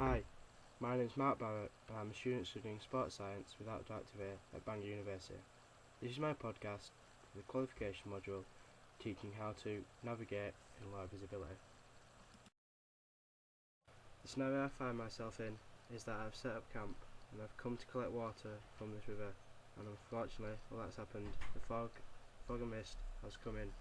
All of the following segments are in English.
Hi, my name is Mark Barrett and I'm a student studying sports science with Outdoor Activate at Bangor University. This is my podcast for the qualification module teaching how to navigate in low visibility. The scenario I find myself in is that I've set up camp and I've come to collect water from this river, and unfortunately while that's happened the fog and mist has come in.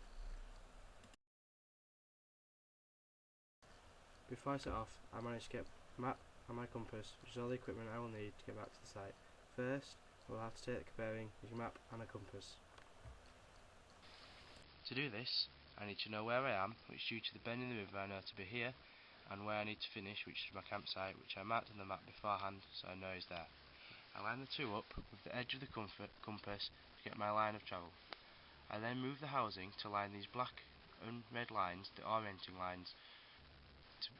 Before I set off, I managed to get a map and my compass, which is all the equipment I will need to get back to the site. First, I will have to take a bearing using a map and a compass. To do this, I need to know where I am, which due to the bend in the river I know to be here, and where I need to finish, which is my campsite, which I marked on the map beforehand so I know is there. I line the two up with the edge of the compass to get my line of travel. I then move the housing to line these black and red lines, the orienting lines,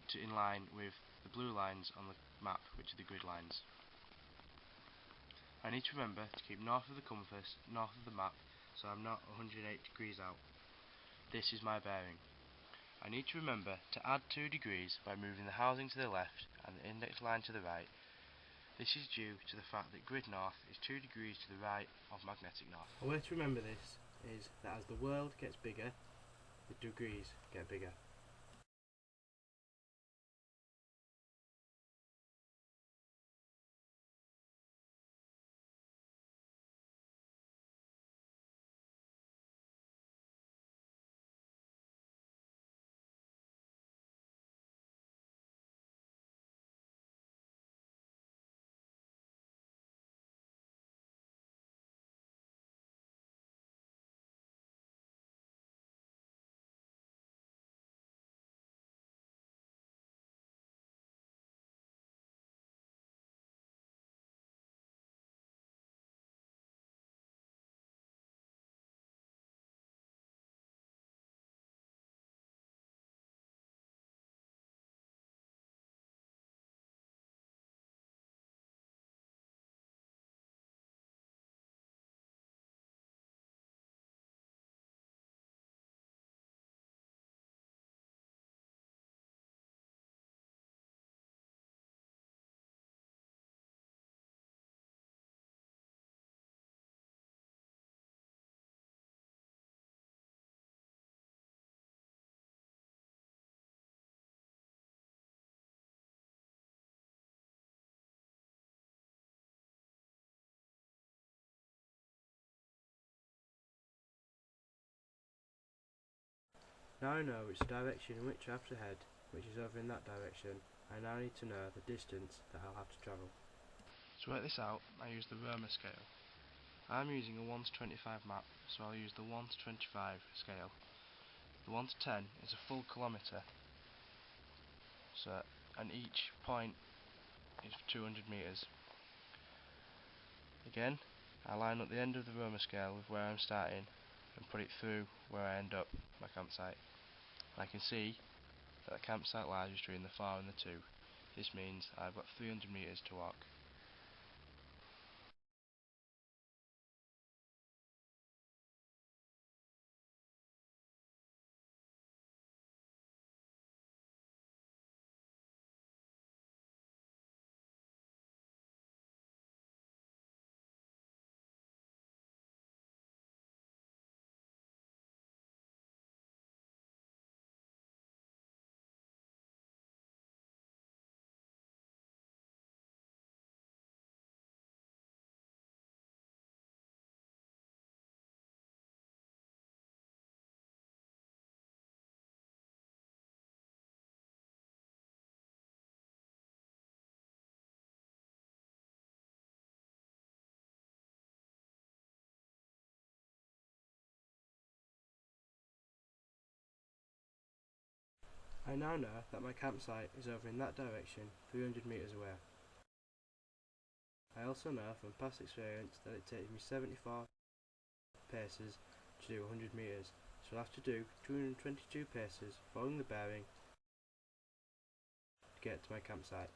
to in line with the blue lines on the map, which are the grid lines. I need to remember to keep north of the compass, north of the map, so I'm not 108 degrees out. This is my bearing. I need to remember to add 2 degrees by moving the housing to the left and the index line to the right. This is due to the fact that grid north is 2 degrees to the right of magnetic north. A way to remember this is that as the world gets bigger, the degrees get bigger. Now I know which direction in which I have to head, which is over in that direction. I now need to know the distance that I'll have to travel. To work this out, I use the Romer scale. I'm using a 1 to 25 map, so I'll use the 1 to 25 scale. The 1 to 10 is a full kilometre, and each point is 200 metres. Again, I line up the end of the Romer scale with where I'm starting and put it through where I end up, my campsite. And I can see that the campsite lies between the 4 and the 2. This means I've got 300 metres to walk. I now know that my campsite is over in that direction, 300 metres away. I also know from past experience that it takes me 74 paces to do 100 metres, so I'll have to do 222 paces following the bearing to get to my campsite.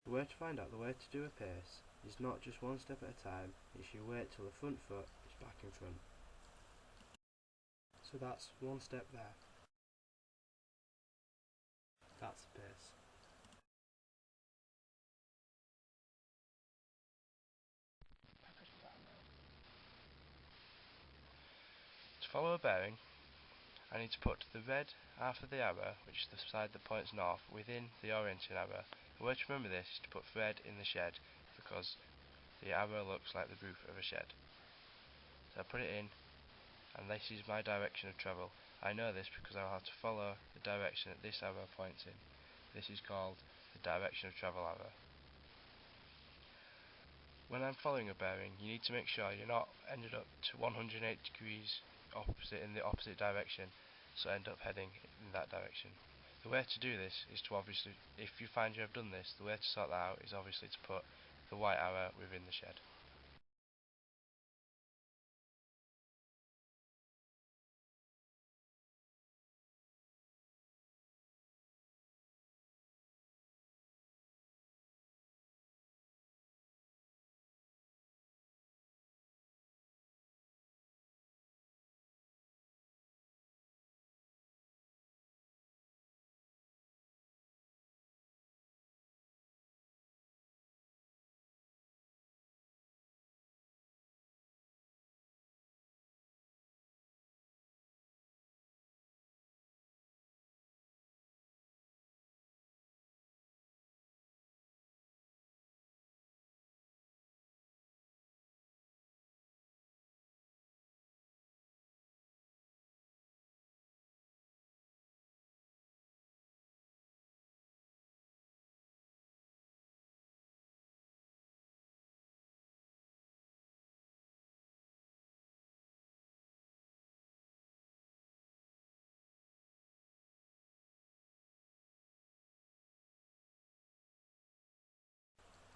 The way to find out the way to do a pace is not just one step at a time, it's you wait till the front foot is back in front. So that's one step there. That's the pace. follow a bearing, I need to put the red half of the arrow, which is the side that points north, within the orienting arrow. The way to remember this is to put thread in the shed, because the arrow looks like the roof of a shed. So I put it in, and this is my direction of travel. I know this because I'll have to follow the direction that this arrow points in. This is called the direction of travel arrow. When I'm following a bearing, you need to make sure you're not ended up to 180 degrees opposite in the opposite direction, so end up heading in that direction. The way to do this is to obviously, if you find you have done this, the way to sort that out is obviously to put the white arrow within the shed.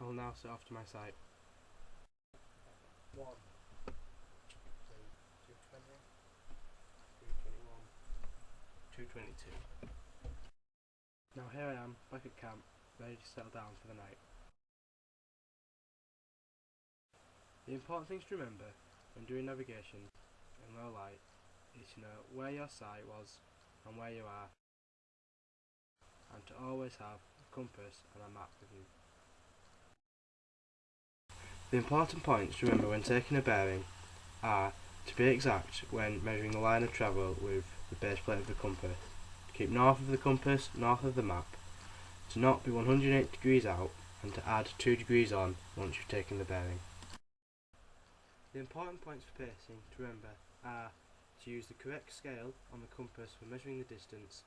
I will now set off to my site. 1, 2, 220, 321, 222. Now here I am, back at camp, ready to settle down for the night. The important things to remember when doing navigation in low light is to know where your site was and where you are, and to always have a compass and a map with you. The important points to remember when taking a bearing are to be exact when measuring the line of travel with the base plate of the compass, to keep north of the compass, north of the map, to not be 180 degrees out, and to add 2 degrees on once you've taken the bearing. The important points for pacing to remember are to use the correct scale on the compass for measuring the distance,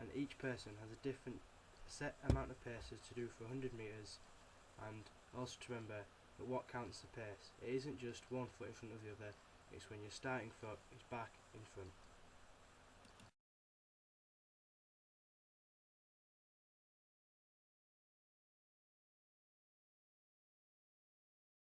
and each person has a different set amount of paces to do for 100 metres, and also to remember that what counts the pace. It isn't just one foot in front of the other, it's when your starting foot is back in front.